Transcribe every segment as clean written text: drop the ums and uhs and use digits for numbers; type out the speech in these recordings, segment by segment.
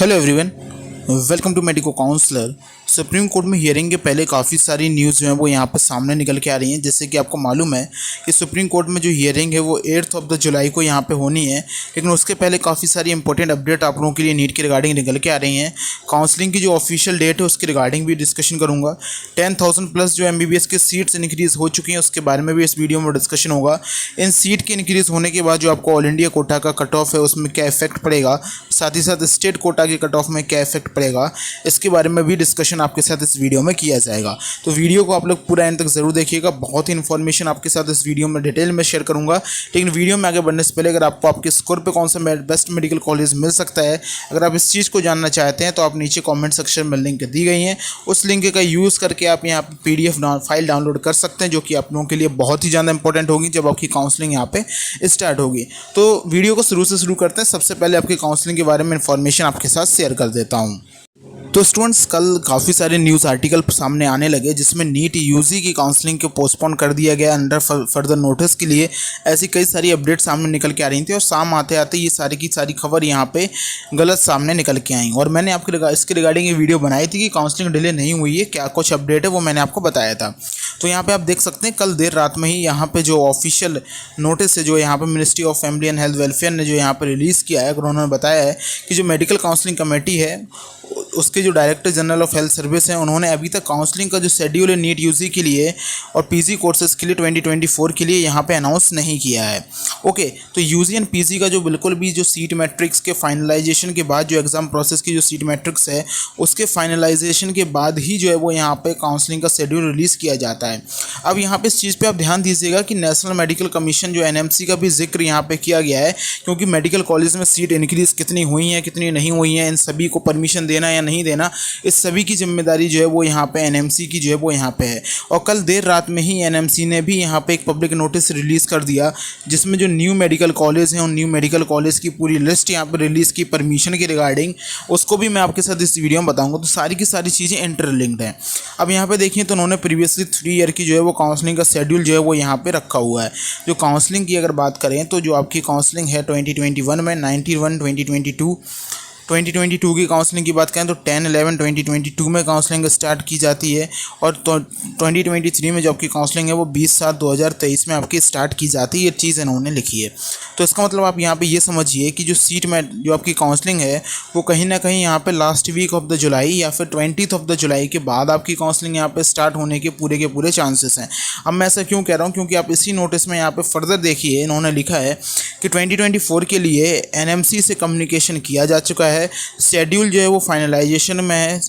Hello everyone, welcome to medico counsellor. Supreme court में hearing के पहले काफ़ी सारी न्यूज़ जो है वो यहाँ पर सामने निकल के आ रही हैं। जैसे कि आपको मालूम है कि सुप्रीम कोर्ट में जो हियरिंग है वो 8 जुलाई को यहाँ पे होनी है, लेकिन उसके पहले काफ़ी सारी इंपॉर्टेंट अपडेट आप लोगों के लिए नीट के रिगार्डिंग निकल के आ रही हैं। काउंसलिंग की जो ऑफिशियल डेट है उसके रिगार्डिंग भी डिस्कशन करूँगा। 10,000 प्लस जो MBBS के सीट्स इंक्रीज़ हो चुकी हैं उसके बारे में भी इस वीडियो में डिस्कशन होगा। इन सीट के इंक्रीज़ होने के बाद जो आपको ऑल इंडिया कोटा का कट ऑफ है उसमें क्या इफेक्ट पड़ेगा, साथ ही साथ स्टेट कोटा के कट ऑफ में क्या इफेक्ट पड़ेगा, इसके बारे में भी डिस्कशन आपके साथ इस वीडियो में किया जाएगा। तो वीडियो को आप लोग पूरा एंड तक जरूर देखिएगा। बहुत ही इन्फॉर्मेशन आपके साथ इस वीडियो में डिटेल में शेयर करूंगा। लेकिन वीडियो में आगे बढ़ने से पहले अगर आपको आपके स्कोर पे कौन सा बेस्ट मेडिकल कॉलेज मिल सकता है, अगर आप इस चीज़ को जानना चाहते हैं तो आप नीचे कॉमेंट सेक्शन में लिंक दी गई है, उस लिंक का यूज़ करके आप यहाँ पर PDF फाइल डाउनलोड कर सकते हैं, जो कि आप लोगों के लिए बहुत ही ज़्यादा इंपॉर्टेंट होगी जब आपकी काउंसलिंग यहाँ पे स्टार्ट होगी। तो वीडियो को शुरू करते हैं। सबसे पहले आपकी काउंसलिंग के बारे में इंफॉर्मेशन आपके साथ शेयर कर देता हूँ। तो स्टूडेंट्स, कल काफ़ी सारे न्यूज़ आर्टिकल सामने आने लगे जिसमें नीट UG की काउंसलिंग को पोस्टपोन कर दिया गया अंडर फर्दर नोटिस के लिए। ऐसी कई सारी अपडेट सामने निकल के आ रही थी और शाम आते आते ये सारी की सारी खबर यहाँ पे गलत सामने निकल के आई। और मैंने आपके इसके रिगार्डिंग ये वीडियो बनाई थी कि काउंसलिंग डिले नहीं हुई है, क्या कुछ अपडेट है वो मैंने आपको बताया था। तो यहाँ पे आप देख सकते हैं कल देर रात में ही यहाँ पे जो ऑफिशियल नोटिस है जो यहाँ पे ministry of family and health welfare ने जो यहाँ पे रिलीज़ किया है, उन्होंने बताया है कि जो मेडिकल काउंसलिंग कमेटी है उसके जो director general of health service हैं उन्होंने अभी तक काउंसलिंग का जो शेड्यूल है नीट UG के लिए और PG कोर्सेज़ के लिए 2024 के लिए यहाँ पे अनाउंस नहीं किया है। ओके, तो UG एंड PG का जो बिल्कुल भी जो सीट मैट्रिक्स के फाइनलाइजेशन के बाद जो एग्ज़ाम प्रोसेस की जो सीट मैट्रिक्स है उसके फाइनलाइजेशन के बाद ही जो है वो यहाँ पे काउंसलिंग का शेड्यूल रिलीज़ किया जाता है। अब यहाँ पे इस चीज़ पर आप ध्यान दीजिएगा कि नेशनल मेडिकल कमीशन जो NMC का भी जिक्र यहाँ पर किया गया है, क्योंकि मेडिकल कॉलेज में सीट इंक्रीज़ कितनी हुई हैं कितनी नहीं हुई हैं, इन सभी को परमिशन देना या नहीं देना, इस सभी की जिम्मेदारी जो है वो यहाँ पे NMC की जो है वो यहाँ पे है। और कल देर रात में ही NMC ने भी यहाँ पे एक पब्लिक नोटिस रिलीज़ कर दिया जिसमें जो न्यू मेडिकल कॉलेज हैं उन न्यू मेडिकल कॉलेज की पूरी लिस्ट यहाँ पे रिलीज़ की परमिशन के रिगार्डिंग, उसको भी मैं आपके साथ इस वीडियो में बताऊँगा। तो सारी की सारी चीज़ें इंटरलिंक्ड हैं। अब यहाँ पर देखिए तो उन्होंने प्रीवियसली 3 ईयर की जो है वो काउंसलिंग का शेड्यूल जो है वो यहाँ पर रखा हुआ है। जो काउंसलिंग की अगर बात करें तो जो आपकी काउंसलिंग है 2021 में 91 2022 की काउंसलिंग की बात करें तो 10/11/2022 में काउंसलिंग स्टार्ट की जाती है और तो 2023 में जो आपकी काउंसलिंग है वो 20/7/2023 में आपकी स्टार्ट की जाती है। ये चीज़ इन्होंने लिखी है। तो इसका मतलब आप यहाँ पे ये समझिए कि जो सीट में जो आपकी काउंसलिंग है वो कहीं ना कहीं यहाँ पे last week of the July या फिर 20 जुलाई के बाद आपकी काउंसलिंग यहाँ पे स्टार्ट होने के पूरे चांसेस हैं। अब मैं ऐसा क्यों कह रहा हूँ, क्योंकि आप इसी नोटिस में यहाँ पे फर्दर देखिए, इन्होंने लिखा है कि 2024 के लिए NMC से कम्युनिकेशन किया जा चुका है। शेड्यूल जो है वो फाइनलाइजेशन में है।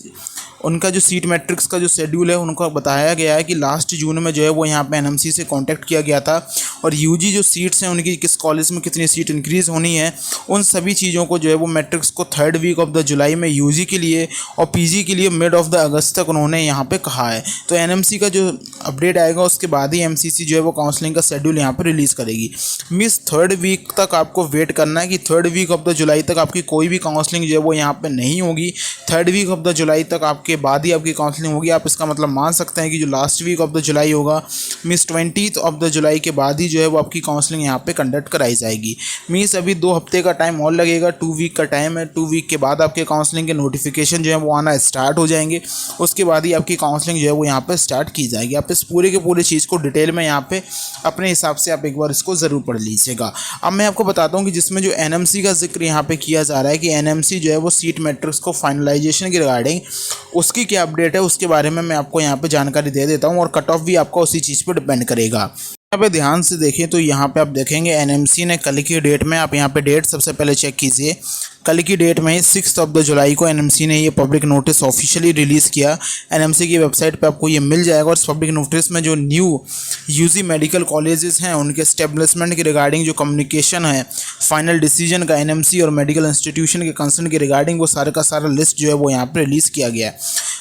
उनका जो सीट मैट्रिक्स का जो शेड्यूल है उनको बताया गया है कि लास्ट जून में जो है वो यहाँ पे NMC से कांटेक्ट किया गया था और UG जो सीट्स हैं उनकी किस कॉलेज में कितनी सीट इंक्रीज़ होनी है, उन सभी चीज़ों को जो है वो मैट्रिक्स को 3rd वीक ऑफ द जुलाई में UG के लिए और PG के लिए मिड ऑफ द अगस्त तक उन्होंने यहाँ पे कहा है। तो NMC का जो अपडेट आएगा उसके बाद ही MCC जो है वो काउंसलिंग का शेड्यूल यहाँ पर रिलीज़ करेगी। मिस 3rd वीक तक आपको वेट करना है कि 3rd वीक ऑफ द जुलाई तक आपकी कोई भी काउंसलिंग जो है वो यहाँ पर नहीं होगी। 3rd वीक ऑफ द जुलाई तक आपके बाद ही आपकी काउंसलिंग होगी। आप इसका मतलब मान सकते हैं कि जो last week of the July होगा, मिस 20 जुलाई के बाद ही जो है वो आपकी काउंसलिंग यहाँ पे कंडक्ट कराई जाएगी। मीन्स अभी 2 हफ्ते का टाइम और लगेगा, 2 वीक का टाइम है। 2 वीक के बाद आपके काउंसलिंग के नोटिफिकेशन जो है वो आना स्टार्ट हो जाएंगे। उसके बाद ही आपकी काउंसलिंग जो है वो यहाँ पर स्टार्ट की जाएगी। आप इस पूरे के पूरे चीज़ को डिटेल में यहाँ पे अपने हिसाब से आप एक बार इसको ज़रूर पढ़ लीजिएगा। अब मैं आपको बताता हूँ कि जिसमें जो NMC का जिक्र यहाँ पे किया जा रहा है कि NMC जो है वो सीट मैट्रिक्स को फाइनलाइजेशन के रिगार्डिंग उसकी क्या अपडेट है उसके बारे में मैं आपको यहाँ पे जानकारी दे देता हूँ और कट ऑफ भी आपका उसी चीज़ पर डिपेंड करेगा। यहाँ पे ध्यान से देखें तो यहाँ पे आप देखेंगे NMC ने कल की डेट में, आप यहाँ पे डेट सबसे पहले चेक कीजिए। कल की डेट में 6 जुलाई को NMC ने ये पब्लिक नोटिस ऑफिशियली रिलीज़ किया। NMC की वेबसाइट पे आपको ये मिल जाएगा और इस पब्लिक नोटिस में जो न्यू UG मेडिकल कॉलेजेस हैं उनके एस्टेब्लिशमेंट के रिगार्डिंग जो कम्युनिकेशन है, फाइनल डिसीजन का NMC और मेडिकल इंस्टीट्यूशन के कंसर्न के रिगार्डिंग वो सारा का सारा लिस्ट जो है वो यहाँ पर रिलीज़ किया गया है।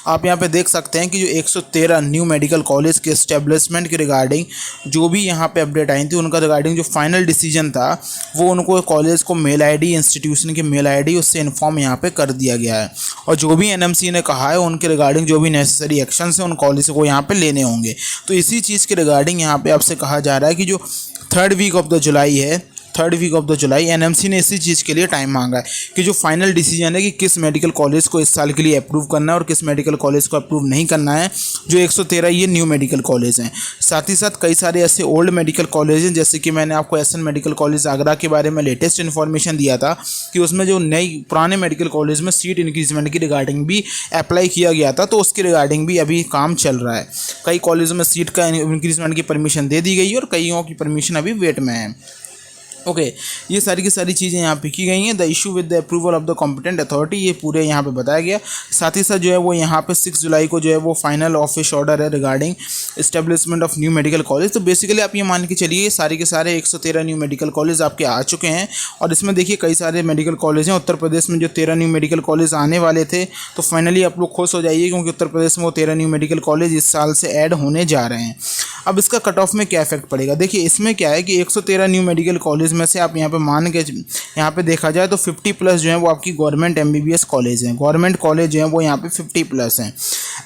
आप यहाँ पे देख सकते हैं कि जो 113 न्यू मेडिकल कॉलेज के एस्टेब्लिशमेंट के रिगार्डिंग जो भी यहाँ पे अपडेट आई थी उनका रिगार्डिंग जो फाइनल डिसीजन था वो उनको कॉलेज को मेल ID, इंस्टीट्यूशन की मेल ID उससे इन्फॉर्म यहाँ पे कर दिया गया है। और जो भी NMC ने कहा है उनके रिगार्डिंग जो भी नेसेसरी एक्शन है उन कॉलेज को यहाँ पे लेने होंगे। तो इसी चीज़ के रिगार्डिंग यहाँ पे आपसे कहा जा रहा है कि जो 3rd week of the July है 3rd week of the July. NMC ने इसी चीज़ के लिए टाइम मांगा है कि जो फाइनल डिसीजन है कि किस मेडिकल कॉलेज को इस साल के लिए अप्रूव करना है और किस मेडिकल कॉलेज को अप्रूव नहीं करना है। जो 113 ये न्यू मेडिकल कॉलेज हैं। साथ ही साथ कई सारे ऐसे ओल्ड मेडिकल कॉलेज हैं, जैसे कि मैंने आपको एसएन मेडिकल कॉलेज आगरा के बारे में लेटेस्ट इन्फॉर्मेशन दिया था कि उसमें जो नई पुराने मेडिकल कॉलेज में सीट इंक्रीजमेंट की रिगार्डिंग भी अप्लाई किया गया था, तो उसके रिगार्डिंग भी अभी काम चल रहा है। कई कॉलेजों में सीट का इंक्रीजमेंट की परमिशन दे दी गई है और कईयों की परमिशन अभी वेट में है। ओके ये सारी की सारी चीज़ें यहाँ पे की गई हैं। The issue with the approval of the competent authority, ये पूरे यहाँ पे बताया गया। साथ ही साथ जो है वो यहाँ पे 6 जुलाई को जो है वो फाइनल ऑफिस ऑर्डर है regarding establishment of new medical college. तो बेसिकली आप ये मान के चलिए सारे के सारे 113 न्यू मेडिकल कॉलेज आपके आ चुके हैं और इसमें देखिए कई सारे मेडिकल कॉलेज हैं। उत्तर प्रदेश में जो 13 न्यू मेडिकल कॉलेज आने वाले थे, तो फाइनली आप लोग खुश हो जाइए क्योंकि उत्तर प्रदेश में वो 13 न्यू मेडिकल कॉलेज इस साल से ऐड होने जा रहे हैं। अब इसका कट ऑफ में क्या इफेक्ट पड़ेगा, देखिए इसमें क्या है कि 113 न्यू मेडिकल कॉलेज में से आप यहाँ पे मान के यहाँ पे देखा जाए तो 50+ जो है वो आपकी गवर्नमेंट MBBS कॉलेज हैं। गवर्नमेंट कॉलेज जो है वो यहाँ पे 50+ हैं।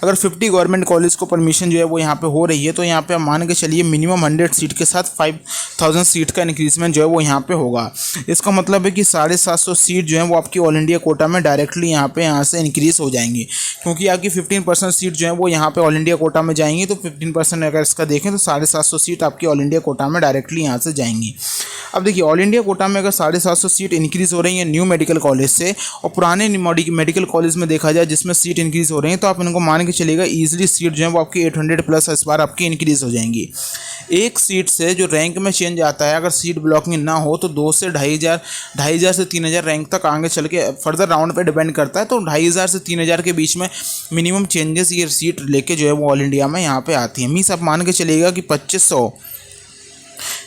अगर 50 गवर्नमेंट कॉलेज को परमिशन जो है वो यहाँ पे हो रही है, तो यहाँ पे आप मान के चलिए मिनिमम 100 सीट के साथ 5000 सीट का इंक्रीजमेंट जो है वो यहाँ पे होगा। इसका मतलब है कि 750 सीट जो है वो आपकी ऑल इंडिया कोटा में डायरेक्टली यहाँ से इंक्रीज हो जाएंगी, क्योंकि आपकी 15% सीट जो है वो यहाँ पे ऑल इंडिया कोटा में जाएंगी। तो 15% अगर इसका देखें तो 750 सीट आपकी ऑल इंडिया कोटा में डायरेक्टली यहाँ से जाएंगी। अब देखिए ऑल इंडिया कोटा में अगर 750 सीट इंक्रीज हो रही है न्यू मेडिकल कॉलेज से, और पुराने मेडिकल कॉलेज में देखा जाए जिसमें सीट इंक्रीज हो रही है, तो आप इनको मान के चलेगा ईजिली सीट जो है वो आपकी 800+ इस बार आपकी इंक्रीज हो जाएंगी। एक सीट से जो रैंक में चेंज आता है, अगर सीट ब्लॉकिंग ना हो तो 2 से 2500 से 3000 रैंक तक आगे चल के फर्दर राउंड पे डिपेंड करता है। तो 2500 से 3000 के बीच में मिनिमम चेंजेस ये सीट लेके जो है वो ऑल इंडिया में यहाँ पे आती है। मीन्स आप मान के चलेगा कि 2500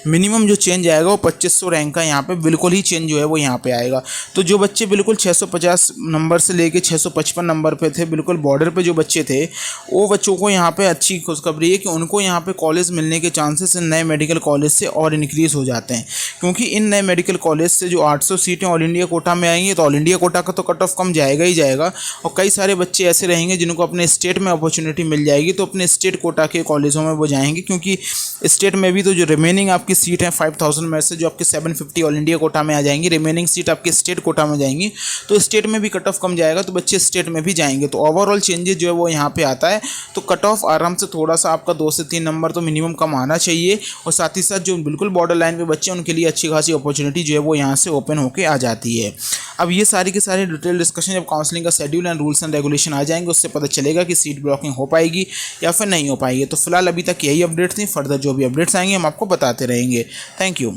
मिनिमम जो चेंज आएगा वो 2500 रैंक का यहाँ पे बिल्कुल ही चेंज जो है वो यहाँ पे आएगा। तो जो बच्चे बिल्कुल 650 नंबर से लेके 655 नंबर पे थे, बिल्कुल बॉर्डर पे जो बच्चे थे, वो बच्चों को यहाँ पे अच्छी खुशखबरी है कि उनको यहाँ पे कॉलेज मिलने के चांसेस इन नए मेडिकल कॉलेज से और इंक्रीज़ हो जाते हैं। क्योंकि इन नए मेडिकल कॉलेज से जो 800 सीटें ऑल इंडिया कोटा में आएंगी, तो ऑल इंडिया कोटा का तो कट ऑफ कम जाएगा ही जाएगा, और कई सारे बच्चे ऐसे रहेंगे जिनको अपने स्टेट में अपॉर्चुनिटी मिल जाएगी, तो अपने स्टेट कोटा के कॉलेजों में वो जाएंगे। क्योंकि स्टेट में भी तो जो रिमेनिंग आपकी सीट है 5000 में से जो आपके 750 ऑल इंडिया कोटा में आ जाएंगी, रिमेनिंग सीट आपके स्टेट कोटा में जाएंगी, तो स्टेट में भी कट ऑफ कम जाएगा, तो बच्चे स्टेट में भी जाएंगे। तो ओवरऑल चेंजेस जो है वो यहाँ पे आता है। तो कट ऑफ आराम से थोड़ा सा आपका 2 से 3 नंबर तो मिनिमम कम आना चाहिए, और साथ ही साथ जो बिल्कुल बॉर्डर लाइन पे बच्चे उनके लिए अच्छी खासी अपॉर्चुनिटी जो है वो यहाँ से ओपन होकर आ जाती है। अब ये सारी के सारे डिटेल डिस्कशन जब काउंसलिंग का schedule and rules and regulation आ जाएंगे, उससे पता चलेगा कि सीट ब्लॉकिंग हो पाएगी या फिर नहीं हो पाएगी। तो फिलहाल अभी तक यही अपडेट थी, फर्दर जो भी अपडेट्स आएंगे हम आपको बताते रहेंगे। Thank you.